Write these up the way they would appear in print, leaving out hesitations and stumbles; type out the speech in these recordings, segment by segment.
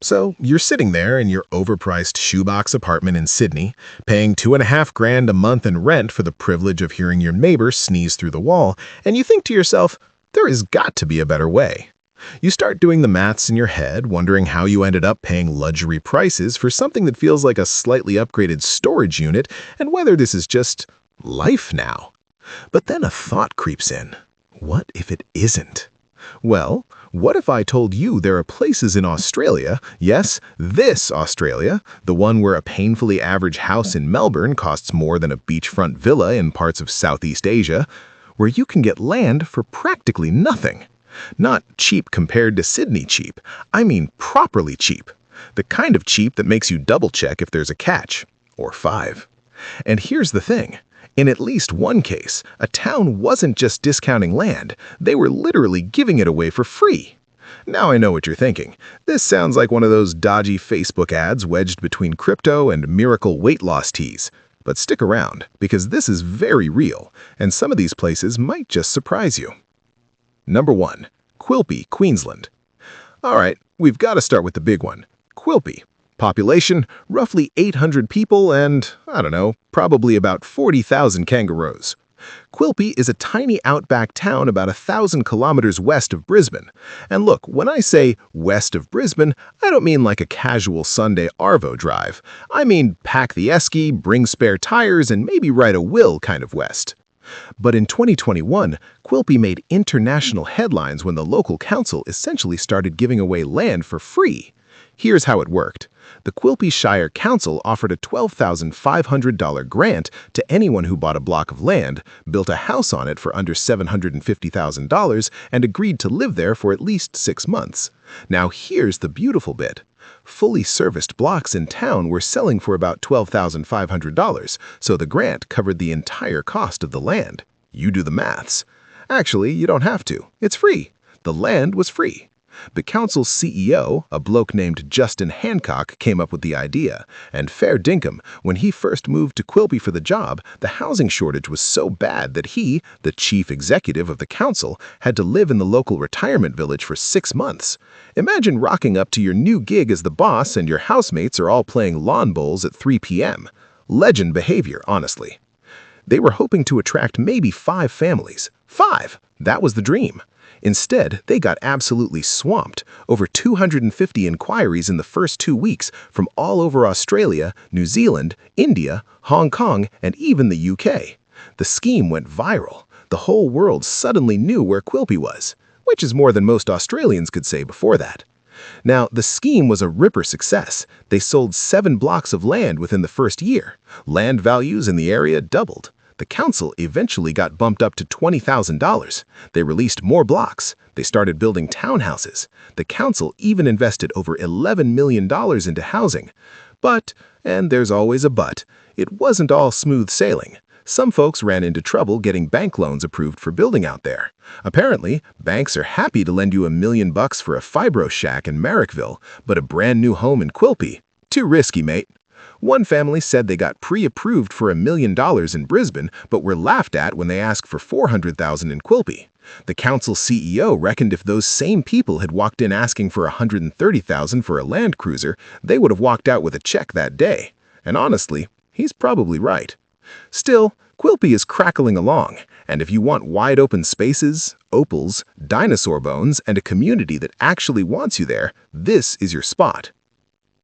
So you're sitting there in your overpriced shoebox apartment in Sydney, paying 2.5 grand a month in rent for the privilege of hearing your neighbor sneeze through the wall, and you think to yourself, there has got to be a better way. You start doing the maths in your head, wondering how you ended up paying luxury prices for something that feels like a slightly upgraded storage unit, and whether this is just life now. But then a thought creeps in. What if it isn't? Well, what if I told you there are places in Australia, yes, this Australia, the one where a painfully average house in Melbourne costs more than a beachfront villa in parts of Southeast Asia, where you can get land for practically nothing. Not cheap compared to Sydney cheap, I mean properly cheap. The kind of cheap that makes you double-check if there's a catch, or five. And here's the thing. In at least one case, a town wasn't just discounting land, they were literally giving it away for free. Now I know what you're thinking. This sounds like one of those dodgy Facebook ads wedged between crypto and miracle weight loss teas. But stick around, because this is very real, and some of these places might just surprise you. Number 1. Quilpie, Queensland. Alright, we've got to start with the big one. Quilpie. Population, roughly 800 people and, I don't know, probably about 40,000 kangaroos. Quilpie is a tiny outback town about 1,000 kilometers west of Brisbane. And look, when I say west of Brisbane, I don't mean like a casual Sunday Arvo drive. I mean pack the esky, bring spare tires, and maybe write a will kind of west. But in 2021, Quilpie made international headlines when the local council essentially started giving away land for free. Here's how it worked. The Quilpie Shire Council offered a $12,500 grant to anyone who bought a block of land, built a house on it for under $750,000, and agreed to live there for at least 6 months. Now here's the beautiful bit. Fully serviced blocks in town were selling for about $12,500, so the grant covered the entire cost of the land. You do the maths. Actually, you don't have to. It's free. The land was free. The council's CEO, a bloke named Justin Hancock, came up with the idea, and fair dinkum, when he first moved to Quilpie for the job, the housing shortage was so bad that he, the chief executive of the council, had to live in the local retirement village for 6 months. Imagine rocking up to your new gig as the boss and your housemates are all playing lawn bowls at 3 p.m. Legend behavior, honestly. They were hoping to attract maybe 5 families. 5! That was the dream. Instead, they got absolutely swamped. Over 250 inquiries in the first 2 weeks from all over Australia, New Zealand, India, Hong Kong, and even the UK. The scheme went viral. The whole world suddenly knew where Quilpie was, which is more than most Australians could say before that. Now, the scheme was a ripper success. They sold 7 blocks of land within the first year. Land values in the area doubled. The council eventually got bumped up to $20,000. They released more blocks. They started building townhouses. The council even invested over $11 million into housing. But, and there's always a but, it wasn't all smooth sailing. Some folks ran into trouble getting bank loans approved for building out there. Apparently, banks are happy to lend you $1 million for a fibro shack in Marrickville, but a brand new home in Quilpie? Too risky, mate. One family said they got pre-approved for $1 million in Brisbane, but were laughed at when they asked for $400,000 in Quilpie. The council CEO reckoned if those same people had walked in asking for $130,000 for a Land Cruiser, they would have walked out with a check that day. And honestly, he's probably right. Still, Quilpie is crackling along, and if you want wide-open spaces, opals, dinosaur bones, and a community that actually wants you there, this is your spot.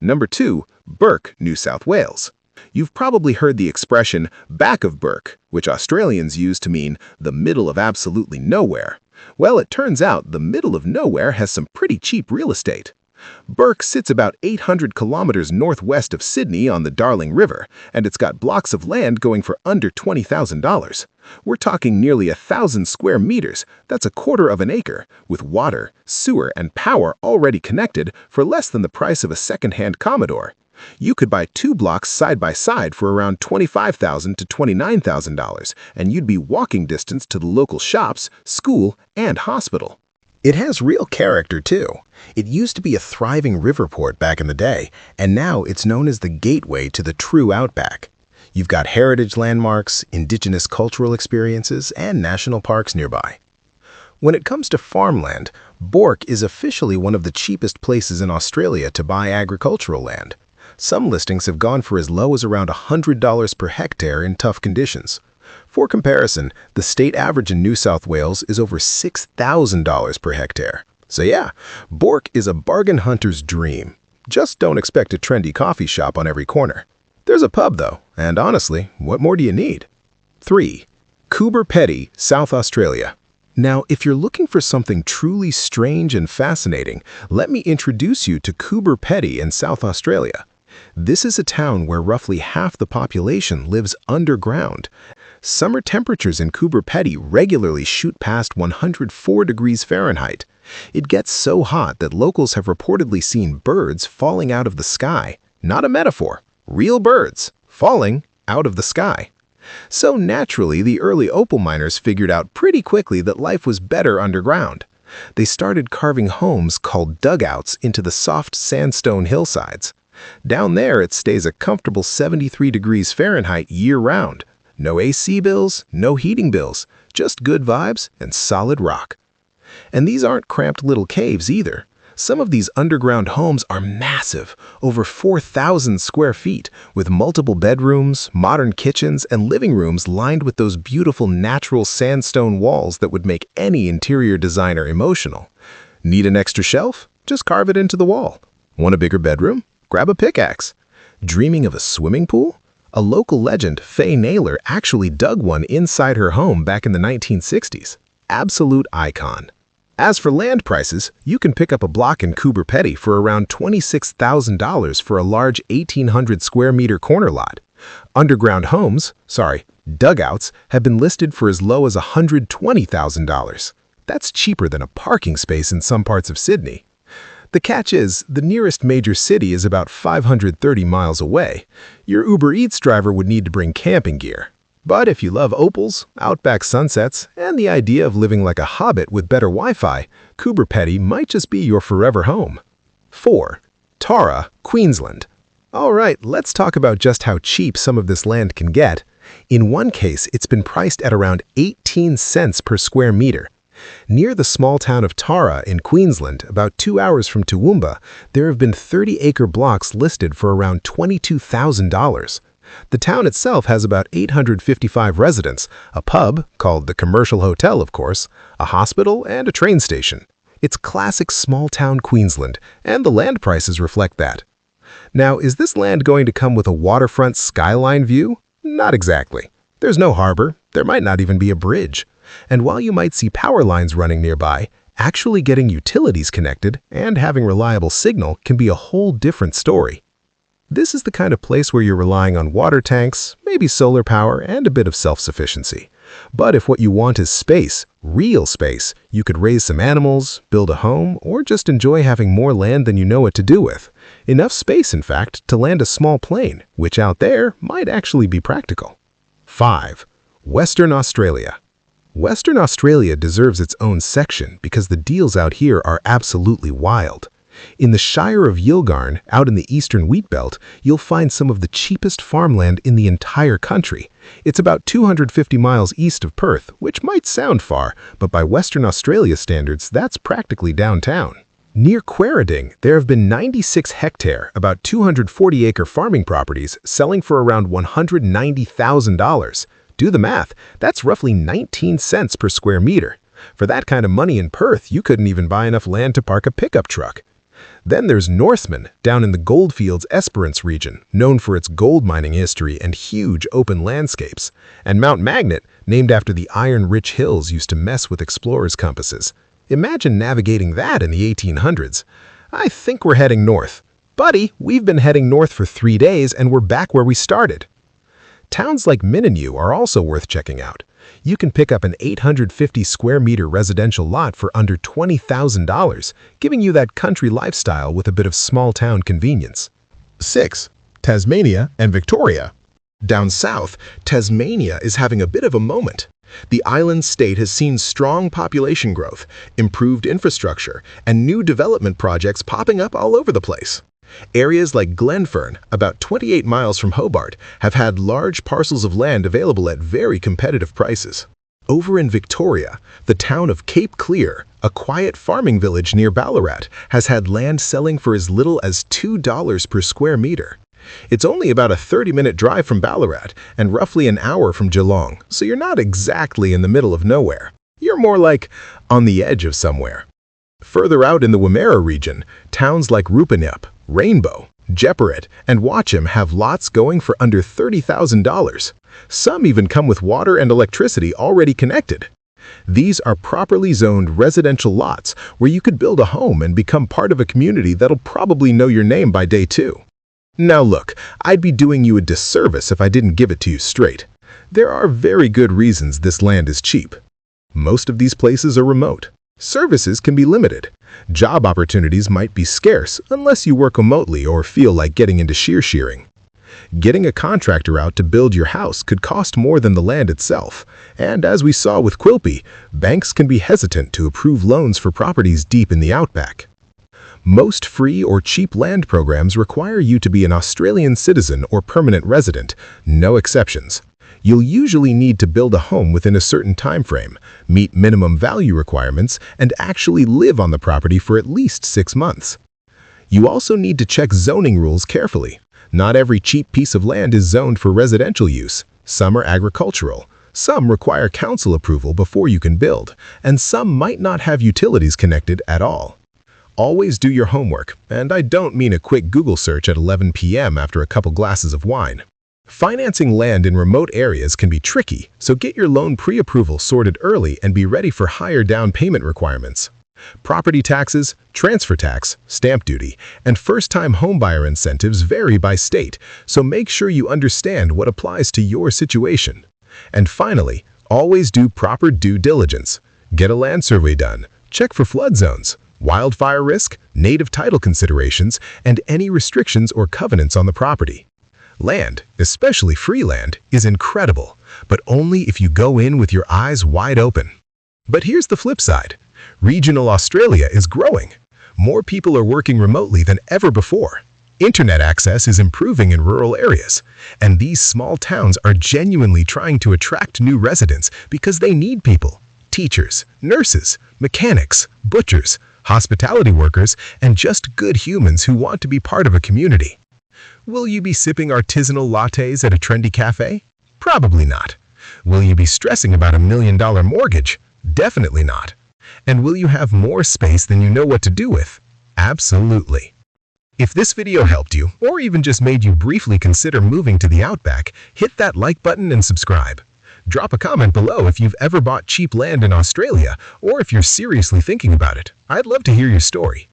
Number 2, Bourke, New South Wales. You've probably heard the expression back of Bourke, which Australians use to mean the middle of absolutely nowhere. Well, it turns out the middle of nowhere has some pretty cheap real estate. Bourke sits about 800 kilometers northwest of Sydney on the Darling River, and it's got blocks of land going for under $20,000. We're talking nearly 1,000 square meters, that's a quarter of an acre, with water, sewer, and power already connected for less than the price of a second-hand Commodore. You could buy 2 blocks side by side for around $25,000 to $29,000, and you'd be walking distance to the local shops, school, and hospital. It has real character, too. It used to be a thriving river port back in the day, and now it's known as the gateway to the true outback. You've got heritage landmarks, indigenous cultural experiences, and national parks nearby. When it comes to farmland, Bourke is officially one of the cheapest places in Australia to buy agricultural land. Some listings have gone for as low as around $100 per hectare in tough conditions. For comparison, the state average in New South Wales is over $6,000 per hectare. So yeah, Bourke is a bargain hunter's dream. Just don't expect a trendy coffee shop on every corner. There's a pub though, and honestly, what more do you need? 3. Coober Pedy, South Australia. Now, if you're looking for something truly strange and fascinating, let me introduce you to Coober Pedy in South Australia. This is a town where roughly half the population lives underground. Summer temperatures in Coober Pedy regularly shoot past 104 degrees Fahrenheit. It gets so hot that locals have reportedly seen birds falling out of the sky. Not a metaphor, real birds falling out of the sky. So naturally, the early opal miners figured out pretty quickly that life was better underground. They started carving homes called dugouts into the soft sandstone hillsides. Down there, it stays a comfortable 73 degrees Fahrenheit year-round. No AC bills, no heating bills, just good vibes and solid rock. And these aren't cramped little caves either. Some of these underground homes are massive, over 4,000 square feet, with multiple bedrooms, modern kitchens, and living rooms lined with those beautiful natural sandstone walls that would make any interior designer emotional. Need an extra shelf? Just carve it into the wall. Want a bigger bedroom? Grab a pickaxe. Dreaming of a swimming pool? A local legend, Faye Naylor, actually dug one inside her home back in the 1960s. Absolute icon. As for land prices, you can pick up a block in Coober Pedy for around $26,000 for a large 1,800 square meter corner lot. Underground homes, dugouts, have been listed for as low as $120,000. That's cheaper than a parking space in some parts of Sydney. The catch is, the nearest major city is about 530 miles away. Your Uber Eats driver would need to bring camping gear. But if you love opals, outback sunsets, and the idea of living like a hobbit with better Wi-Fi, Coober Pedy might just be your forever home. 4. Tara, Queensland. Alright, let's talk about just how cheap some of this land can get. In one case, it's been priced at around 18 cents per square meter. Near the small town of Tara in Queensland, about 2 hours from Toowoomba, there have been 30-acre blocks listed for around $22,000. The town itself has about 855 residents, a pub, called the Commercial Hotel of course, a hospital, and a train station. It's classic small-town Queensland, and the land prices reflect that. Now, is this land going to come with a waterfront skyline view? Not exactly. There's no harbor, there might not even be a bridge. And while you might see power lines running nearby, actually getting utilities connected and having reliable signal can be a whole different story. This is the kind of place where you're relying on water tanks, maybe solar power, and a bit of self-sufficiency. But if what you want is space, real space, you could raise some animals, build a home, or just enjoy having more land than you know what to do with. Enough space, in fact, to land a small plane, which out there might actually be practical. 5. Western Australia. Western Australia deserves its own section because the deals out here are absolutely wild. In the Shire of Yilgarn, out in the eastern wheat belt, you'll find some of the cheapest farmland in the entire country. It's about 250 miles east of Perth, which might sound far, but by Western Australia standards, that's practically downtown. Near Quairading, there have been 96 hectare, about 240-acre farming properties selling for around $190,000. Do the math, that's roughly 19 cents per square meter. For that kind of money in Perth, you couldn't even buy enough land to park a pickup truck. Then there's Northman, down in the Goldfields Esperance region, known for its gold mining history and huge open landscapes, and Mount Magnet, named after the iron-rich hills used to mess with explorers' compasses. Imagine navigating that in the 1800s. I think we're heading north. Buddy, we've been heading north for 3 days and we're back where we started. Towns like Mininu are also worth checking out. You can pick up an 850 square meter residential lot for under $20,000, giving you that country lifestyle with a bit of small-town convenience. 6. Tasmania and Victoria. Down south, Tasmania is having a bit of a moment. The island state has seen strong population growth, improved infrastructure, and new development projects popping up all over the place. Areas like Glenfern, about 28 miles from Hobart, have had large parcels of land available at very competitive prices. Over in Victoria, the town of Cape Clear, a quiet farming village near Ballarat, has had land selling for as little as $2 per square meter. It's only about a 30-minute drive from Ballarat and roughly an hour from Geelong, so you're not exactly in the middle of nowhere. You're more like on the edge of somewhere. Further out in the Wimmera region, towns like Rupinup, Rainbow, Jepperet, and Watcham have lots going for under $30,000. Some even come with water and electricity already connected. These are properly zoned residential lots where you could build a home and become part of a community that'll probably know your name by day 2. Now look, I'd be doing you a disservice if I didn't give it to you straight. There are very good reasons this land is cheap. Most of these places are remote. Services can be limited. Job opportunities might be scarce unless you work remotely or feel like getting into shearing. Getting a contractor out to build your house could cost more than the land itself, and as we saw with Quilpie, banks can be hesitant to approve loans for properties deep in the outback. Most free or cheap land programs require you to be an Australian citizen or permanent resident, no exceptions. You'll usually need to build a home within a certain time frame, meet minimum value requirements, and actually live on the property for at least 6 months. You also need to check zoning rules carefully. Not every cheap piece of land is zoned for residential use. Some are agricultural. Some require council approval before you can build, and some might not have utilities connected at all. Always do your homework, and I don't mean a quick Google search at 11 p.m. after a couple glasses of wine. Financing land in remote areas can be tricky, so get your loan pre-approval sorted early and be ready for higher down payment requirements. Property taxes, transfer tax, stamp duty, and first-time homebuyer incentives vary by state, so make sure you understand what applies to your situation. And finally, always do proper due diligence. Get a land survey done, check for flood zones, wildfire risk, native title considerations, and any restrictions or covenants on the property. Land, especially free land, is incredible, but only if you go in with your eyes wide open. But here's the flip side. Regional Australia is growing. More people are working remotely than ever before. Internet access is improving in rural areas, and these small towns are genuinely trying to attract new residents because they need people. Teachers, nurses, mechanics, butchers, hospitality workers, and just good humans who want to be part of a community. Will you be sipping artisanal lattes at a trendy cafe? Probably not. Will you be stressing about $1 million mortgage? Definitely not. And will you have more space than you know what to do with? Absolutely. If this video helped you, or even just made you briefly consider moving to the outback, hit that like button and subscribe. Drop a comment below if you've ever bought cheap land in Australia, or if you're seriously thinking about it. I'd love to hear your story.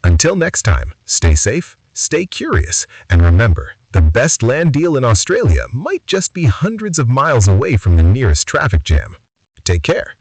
Until next time, stay safe, stay curious, and remember, the best land deal in Australia might just be hundreds of miles away from the nearest traffic jam. Take care.